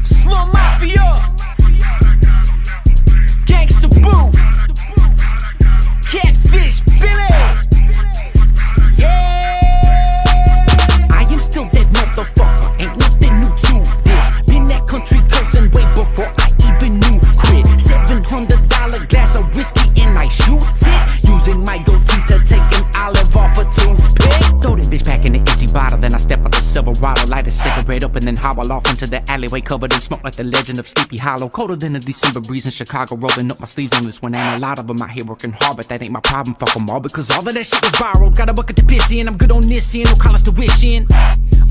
Slum Mafia, Gangsta Boo, Catfish Billy. Yeah, I am still that motherfucker. Ain't nothing new to this. Been that country cousin way before I even knew crit. $700 glass of whiskey and I shoot it, using my goatee to take an olive off a toothpick. Throw that bitch back in the empty bottle, then I step out the Silverado, light a cigarette up and then hobble off into the alleyway covered in smoke like the legend of Sleepy Hollow. Colder than a December breeze in Chicago, rolling up my sleeves on this one. Ain't a lot of them out here working hard, but that ain't my problem, fuck them all, because all of that shit was borrowed. Got a bucket to piss in, I'm good on this end, no college tuition.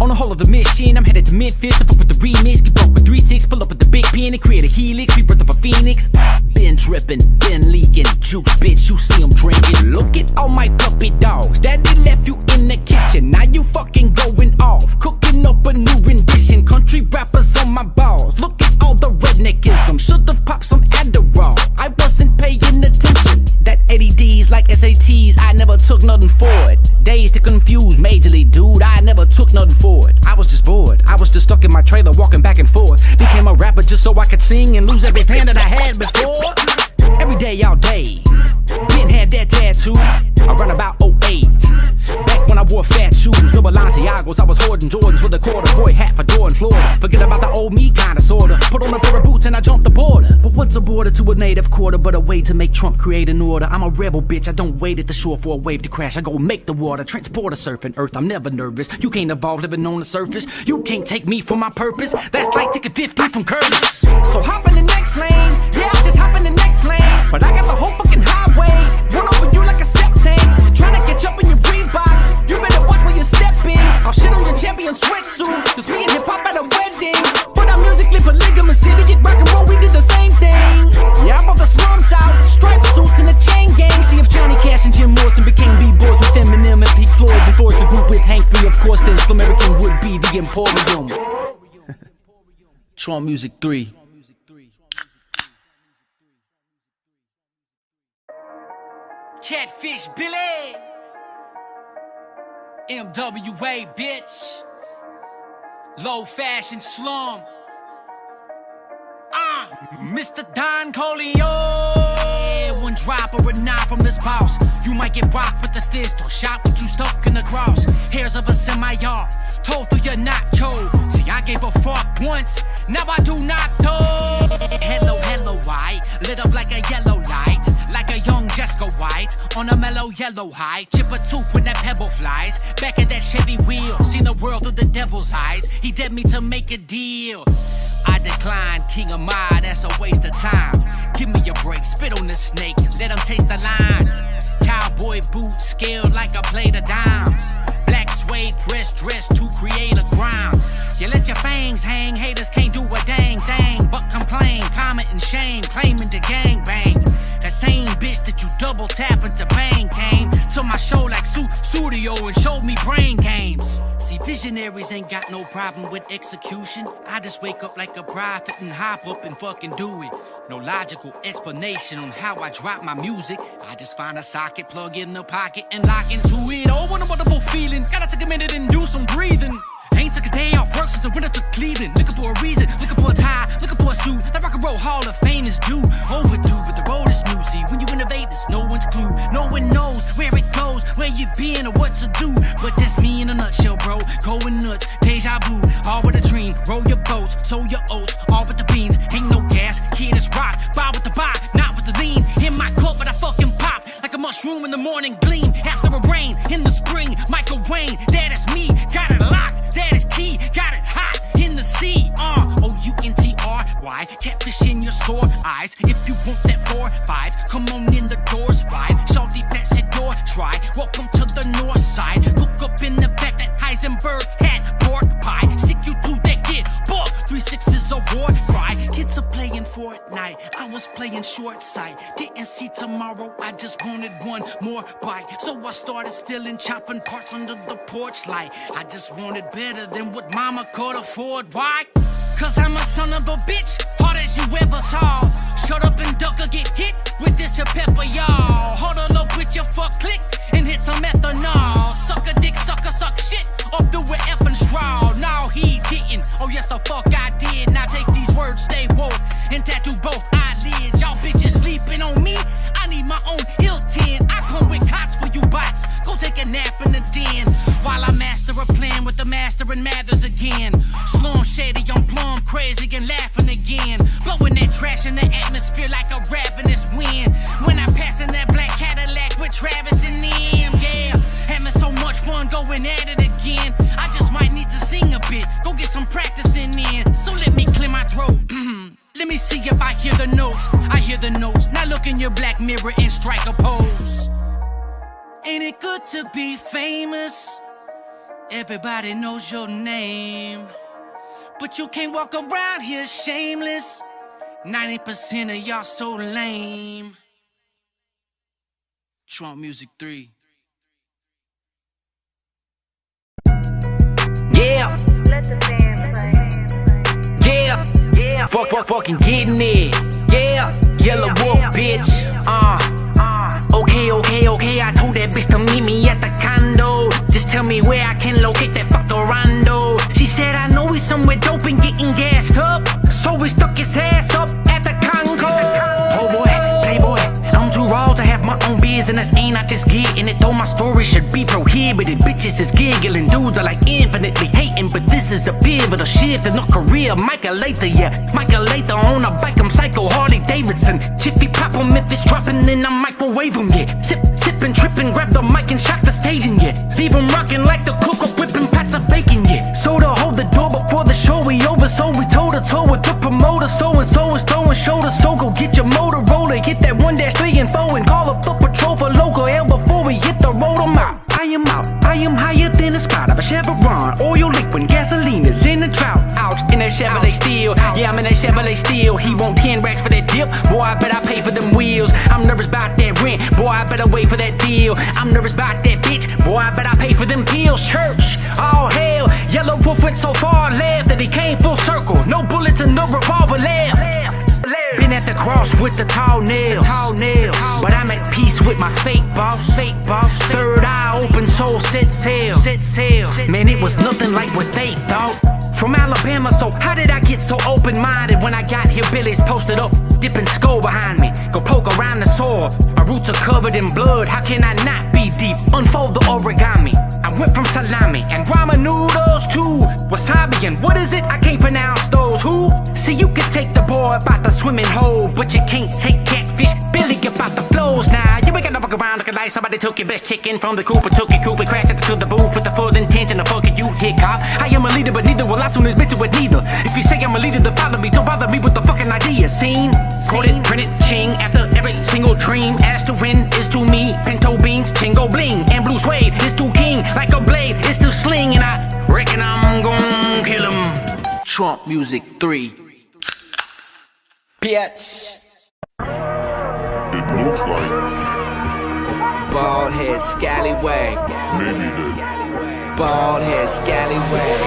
On the whole of the mission, I'm headed to Memphis to fuck with the remix. Get broke with 3-6, pull up with the big pen and create a helix. Rebirth of a phoenix. Been dripping, been leaking. Juice, bitch, you see 'em drinking. Look at all my puppy dogs. Daddy left you in the kitchen. Now you fucking going off. Cooking up a new rendition. Country rappers on my balls. Look at all the redneckism. Should've popped some Adderall. I wasn't paying attention. That ADD's like SATs. I never took nothing for it. Days to confuse majorly, dude. I never took nothing for it. I was just bored. I was just stuck in my trailer walking back and forth. Became a rapper just so I could sing and lose every fan that I had before. Every day, all day. Been had that tattoo around about 08. Back when I wore fat shoes, no Balenciagos, I was hoarding Jordans with a corduroy hat for door in Florida. Forget about the old me kinda sorta. Put on a pair of boots and I jumped the border. But what's a border to a native quarter but a way to make Trump create an order? I'm a rebel, bitch, I don't wait at the shore for a wave to crash. I go make the water, transport a surfing earth. I'm never nervous, you can't evolve living on the surface. You can't take me for my purpose, that's like taking 50 from Curtis. So hop in the next lane, yeah, just hop in the next lane. But I got the whole fucking highway, run over you like a septank. Tryna catch up in your Reeboks, you better watch where you're stepping. I'll shit on your champion sweatsuit, cause me and hip-hop at a wedding. But I'm musically polygamous, city get rock and roll, we did the same thing. Yeah, I brought the slums out, striped suits and a chain gang. See if Johnny Cash and Jim Morrison became B-boys with Eminem and Pink Floyd. Before it's the group with Hank 3, of course then Slum American would be the Emporium. Trump Music 3. Catfish Billy, MWA bitch, low fashion slum, Mr. Don Colio. One drop or a nine from this boss, you might get rocked with the fist or shot with you stuck in the cross. Hairs of a semi-yard, told through your nacho. See, I gave a fuck once, now I do not know. Hello, hello, white, lit up like a yellow light, like a young Jessica White on a mellow yellow high. Chip a tooth when that pebble flies. Back at that Chevy wheel, seen the world through the devil's eyes. He dared me to make a deal. I declined, king of my, that's a waste of time. Give me a break, spit on the snake, let him taste the lines. Cowboy boots, scaled like a plate of dimes. Black suede press dress to create a crime. You let your fangs hang, haters can't do a dang thing but complain, comment and shame, claiming to gang bang. That same bitch that you double tap into bang came to my show like studio and showed me brain games. See, visionaries ain't got no problem with execution. I just wake up like a prophet and hop up and fucking do it. No logical explanation on how I drop my music. I just find a socket, plug in the pocket and lock into it. Oh, what a wonderful feeling. Gotta take a minute and do some breathing. Ain't took a day off work since I went up to Cleveland. Looking for a reason, looking for a tie, looking for a suit. That rock and roll hall of fame is due. Overdue, but the road is new. See, when you innovate, there's no one's clue. No one knows where it goes, where you been or what to do. But that's me in a nutshell, bro. Going nuts, deja vu, all with a dream. Roll your boats, sow your oats, all with the beans. Ain't no gas, kid, it's rock. Buy with the buy, not with the lean. In my cup, but I fucking pop like a mushroom in the morning gleam. After a rain, in the spring, Michael Wayne. That is me, got it locked. That is key, got it hot in the sea. O-U-N-T-R-Y, catfish in your sore eyes. If you want that 4-5, come on in the doors wide. Salty fats at your try. Welcome to the north side. Look up in the back, that Heisenberg hat, pork pie. Stick you to that kid, buck. 3-6 a war cry. Kids are playing Fortnite, I was playing short sight. Didn't see tomorrow, I just wanted one more bite. So I started stealing, chopping parts under the porch light. I just wanted better than what mama could afford. Why? Cause I'm a son of a bitch, hard as you ever saw. Shut up and duck or get hit with this here pepper, y'all. Huddle up with your fuck click and hit some ethanol. Suck a dick, sucker, suck shit up through with effing straw. No, he didn't. Oh, you yes the fuck I did. Now take these words, stay woke, and tattoo both eyelids. Y'all bitches sleeping on me, I need my own Hilton. I come with cots for you bots, go take a nap in the den. While I master a plan with the master and Mathers again. Slum shady, I'm plumb crazy and laughing again. Blowing that trash in the atmosphere like a ravenous wind. When I pass in that black Cadillac with Travis and them, yeah. Having so much fun going at it again. I just might need to sing a bit, go get some practicing in. So let me clear my throat. Let me see if I hear the notes. I hear the notes. Now look in your black mirror and strike a pose. Ain't it good to be famous? Everybody knows your name, but you can't walk around here shameless. 90% of y'all so lame. Trump Music 3. Yeah. Let the band play. Yeah. Fucking getting it. Yeah. Yellow wolf, bitch. Okay. I told that bitch to meet me at the condo. Just tell me where I can locate that fucker Rondo. She said I know he's somewhere dope and getting gassed up, so he stuck his ass up at the Congo. Oh boy, playboy, I'm too raw to have my own business. Ain't I just getting it? Though my story should be prohibited. Bitches is giggling, dudes are like infinitely hating. But this is a pivotal shift in a career. Michael Later on a bike, I'm psycho Harley Davidson. Jiffy pop on Memphis dropping, then I microwave them, yeah. Sipping, tripping, grab the mic and shock the staging, yeah. Leave them rocking like the cook up whipping pots of bacon, yeah. So to hold the door before the show we over, so we toe to toe with the promoter. So and so is throwing shoulders, so go get your Motorola, hit that 1-3 and 4 and call up the patrol for local hell before we hit the road. I'm out. I am higher than a spout of a Chevron. Oil liquid, gasoline is in the drought. Ouch, in that Chevrolet steel. Yeah, I'm in that Chevrolet steel. He want 10 racks for that dip. Boy, I bet I pay for them wheels. I'm nervous about that rent. Boy, I better wait for that deal. I'm nervous about that bitch. Boy, I bet I pay for them pills. Church, all hell. Yellow wolf went so far left that he came full circle. No bullets and no revolver left. Been at the cross with the tall nails, but I'm at peace with my fake boss. Third eye open, soul set sail. Man, it was nothing like what they thought. From Alabama, so how did I get so open-minded? When I got here, Billy's posted up, dipping skull behind me. Go poke around the soil, our roots are covered in blood. How can I not be deep? Unfold the origami. I went from salami and ramen noodles to wasabi and what is it? I can't pronounce those. Who? See, you can take the boy about the swimming hole, but you can't take catfish. Billy about the flows now. You ain't gotta fuck around looking like somebody took your best chicken from the coop and took your coop and crashed into the booth with the full intention of fucking you, hit cop. I am a leader, but neither will I soon admit to it neither. If you say I'm a leader, then follow me. Don't bother me with the fucking idea. Seen, quoted, printed, ching after every single dream. As to win is to me, pinto beans, chingo bling, and blue suede is to king. Like a blade is to sling, and I reckon I'm gon' kill him. Trump Music 3. Bitch. It looks like bald head scallywag. maybe that Bald head scallywag.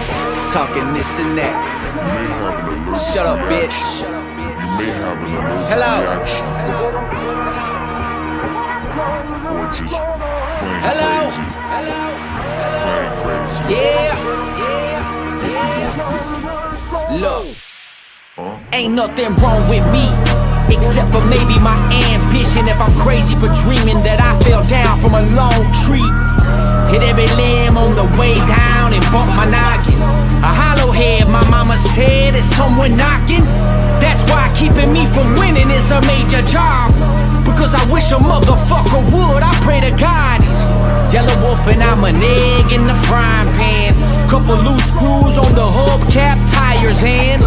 Talking this and that. you may have an allergic Shut up, reaction. bitch. You may have an allergic Hello. reaction. Or just plain Hello. crazy. Plain crazy. Yeah. 5150. Look, Huh? ain't nothing wrong with me, except for maybe my ambition. If I'm crazy for dreaming that I fell down from a long tree, hit every limb on the way down and bumped my noggin. A hollow head, my mama said, is someone knocking. That's why keeping me from winning is a major job. Because I wish a motherfucker would, I pray to God. Yellow wolf and I'm an egg in the frying pan. Couple loose screws on the hubcap, tires and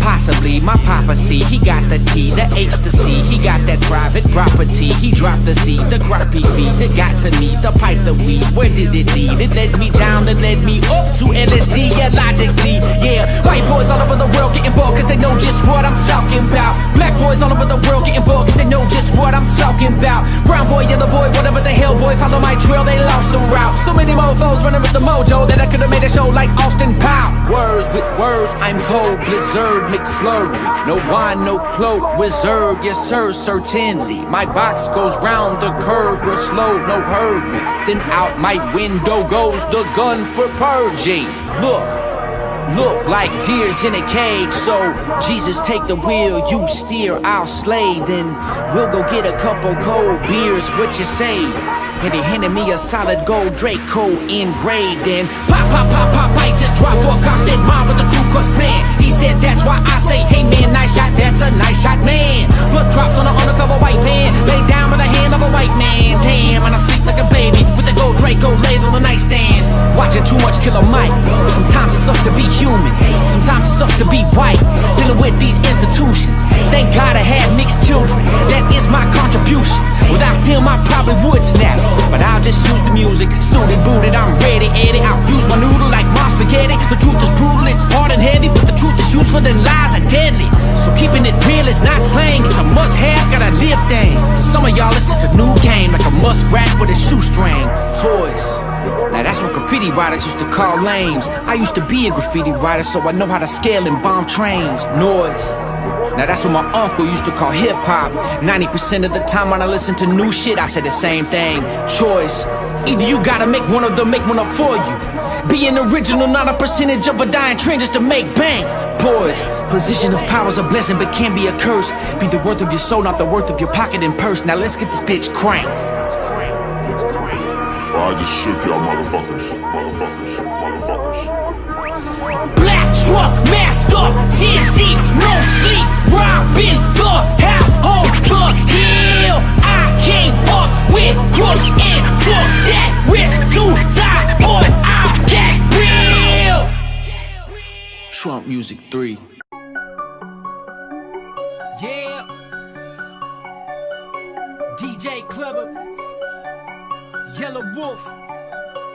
possibly my papa C, he got the T, the H, the C. He got that private property. He dropped the seed, the crop he feeds. It got to me, the pipe, the weed. Where did it lead? It led me down, it led me up to LSD. Yeah, logically, yeah. White boys all over the world getting bored cause they know just what I'm talking about. Black boys all over the world getting bored cause they know just what I'm talking about. Brown boy, yellow boy, whatever the hell, boy, follow my trail, they lost the route. So many mofos running with the mojo that I could've made a show like Austin Pow. Words with words, I'm cold, blizzard, McFlurry. No wine, no cloak, reserve, yes sir, certainly. My box goes round the curb, real slow, no hurry. Then out my window goes the gun for purging. Look, look like deers in a cage. So Jesus take the wheel, you steer, I'll slay. Then we'll go get a couple cold beers, what you say? And he handed me a solid gold Draco engraved. And pop, pop, pop, pop, I just dropped for a constant mom with a Ku Klux Klan. He said that's why I say, hey man, nice shot, that's a nice shot, man. Blood drops on an undercover white van, laid down with the hand of a white man. Damn, and I sleep like a baby with a gold Draco laid on the nightstand. Watching too much Killer Mike. Sometimes it sucks to be human, sometimes it sucks to be white. Dealing with these institutions, thank God I had mixed children. That is my contribution. Without them I probably would snap, but I'll just use the music. Suited, booted, I'm ready, Eddie. I'll use my noodle like my spaghetti. The truth is brutal, it's hard and heavy, but the truth is useful, then lies are deadly. So keeping it real is not slang, it's a must-have, gotta live thing. Some of y'all, it's just a new game, like a muskrat with a shoestring. Toys. Now that's what graffiti writers used to call lames. I used to be a graffiti writer, so I know how to scale and bomb trains. Noise. Now that's what my uncle used to call hip-hop. 90% of the time when I listen to new shit, I say the same thing. Choice. Either you gotta make one of them, make one up for you. Be an original, not a percentage of a dying trend just to make bank. Poise. Position of power's a blessing but can be a curse. Be the worth of your soul, not the worth of your pocket and purse. Now let's get this bitch cranked. I just shook y'all motherfuckers. Black truck, masked up, 10 deep, no sleep. Robbing the house on the hill. I came up with crooks and took that risk to die. Boy, I'm that real. Trump Music 3. Yeah. DJ Clever, Yellow Wolf,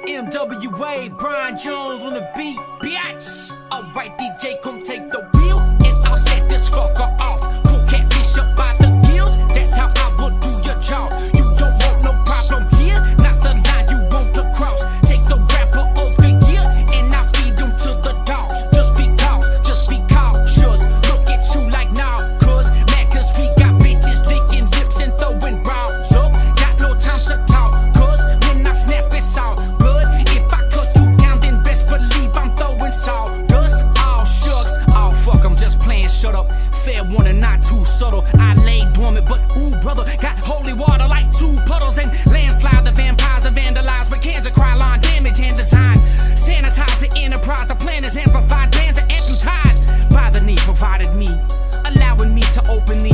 MWA, Brian Jones on the beat, bitch. Alright, DJ, come take the wheel, and I'll set this fucker off. Pull catfish up by the gills, that's how I will do your job. You don't want no problem here, not the line you want to cross. Take the rapper over here, and I'll feed them to the dogs. Just be cautious, look at you like now, cuz mad cause we got bitches licking lips and throwing rounds up. Got no time to talk, cuz when I snap it's all good. If I cut you down, then best believe I'm throwing salt. Fuck, I'm just playing, shut up. Fair warning, not too subtle. I lay dormant, but ooh, brother, got holy water like 2 puddles. And landslide, the vampires are vandalized with cans of Krylon, damage and design. Sanitize the enterprise, the plan is amplified. Bands are amputized by the need provided me, allowing me to openly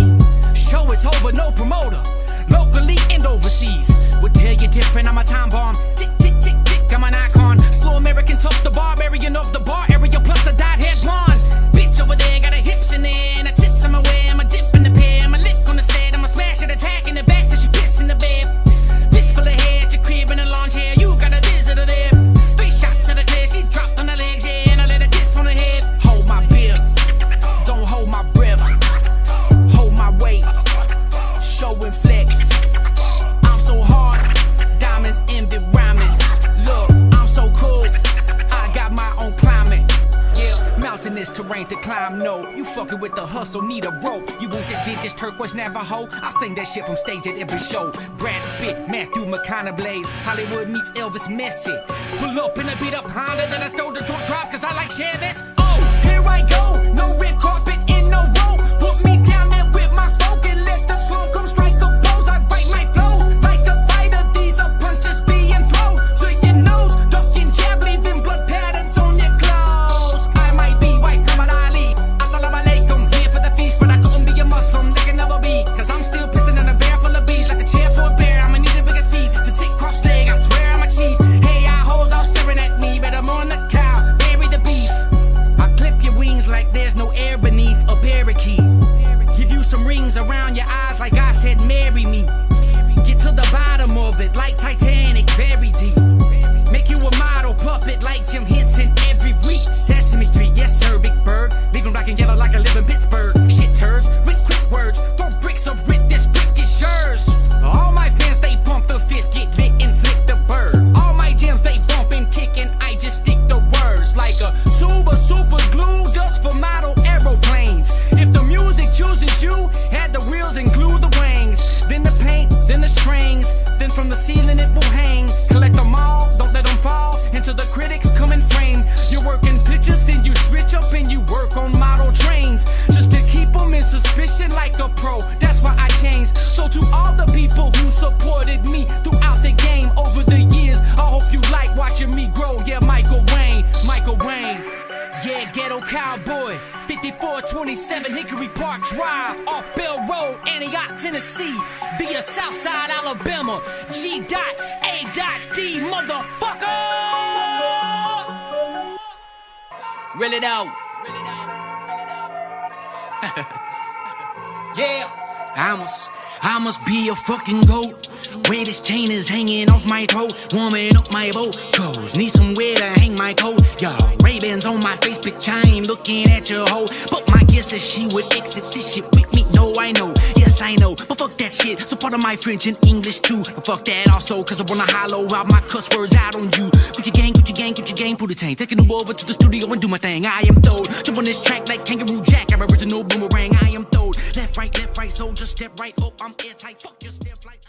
show it's over, no promoter. Locally and overseas would tell you different, I'm a time bomb. Tick, tick, tick, tick, I'm an icon. Slow American tough, the barbarian of the bar area, plus the dyed head blonde. Over there, got her hips in there, and her tits on my way. I'm a dip in the pair, I'm a lick on the set, I'm a smash at attack in the back till she piss in the bed. This full of hair at your crib in a lawn chair, you got a visitor there. 3 shots to the clear, she dropped on her legs, yeah, and I let her diss on her head. Hold my beer, don't hold my breath, hold my weight, show and flex. I'm so hard, diamonds envy rhyming. Look, I'm so cool, I got my own climate. Mountainous terrain to climb, no. You fucking with the hustle, need a rope. You want that vintage turquoise Navajo? I'll sing that shit from stage at every show. Brad Pitt, Matthew McConaughey, Hollywood meets Elvis Messi. Pull up in a beat up Honda, then I stole the drunk drive cause I like Chevys. Oh, here I go, no red carpet in no rope. Put me down there with my folk and let the slow come strike a pose. I write my flows like a fighter, these are punches being thrown to your nose. Ducking jab, leaving blood patterns on your clothes. Muslim, they can never be, cause I'm still pissing in a bear full of bees, like a chair for a bear. I'ma need a bigger seat to sit cross leg, I swear I'm a cheat. Hey, I hoes all staring at me, but I'm on the cow, bury the beef. I clip your wings like there's no air beneath a parakeet. Give you some rings around your eyes like I said marry me. Get to the bottom of it like Titanic, very deep. Make you a model puppet like Jim Henson every week. Sesame Street, yes sir, Big Bird. Leave them black and yellow like I live in Pittsburgh. Shit turds, with quick words. Throw bricks of writ, this brick is yours. All my fans, they pump the fist, get lit and flip the bird. All my gems, they bump and kick and I just stick the words. Like a tuba, super glue, dust for model aeroplanes. If the music chooses you, add the wheels and glue the wings. Then the paint, then the strings. Then from the ceiling Yeah, ghetto cowboy, 5427 Hickory Park Drive, off Bell Road, Antioch, Tennessee, via Southside, Alabama, G.A.D, motherfucker! Really though. Yeah, I must be a fucking goat. Way this chain is hanging off my throat, warming up my boat. Clothes, need somewhere to hang my coat. Y'all, Ray-Bans on my face, bitch, I ain't looking at your hoe. But my guess is she would exit this shit with me. No, I know, yes I know, but fuck that shit. So part of my French and English too. But fuck that also, cause I wanna hollow out my cuss words out on you. Gucci gang, Gucci gang, Gucci gang, put the tank. Taking Uber over to the studio and do my thing. I am throwed. Jump on this track like Kangaroo Jack. I'm original boomerang. I am throwed. Left, right, so just step right up. I'm airtight. Fuck your step like.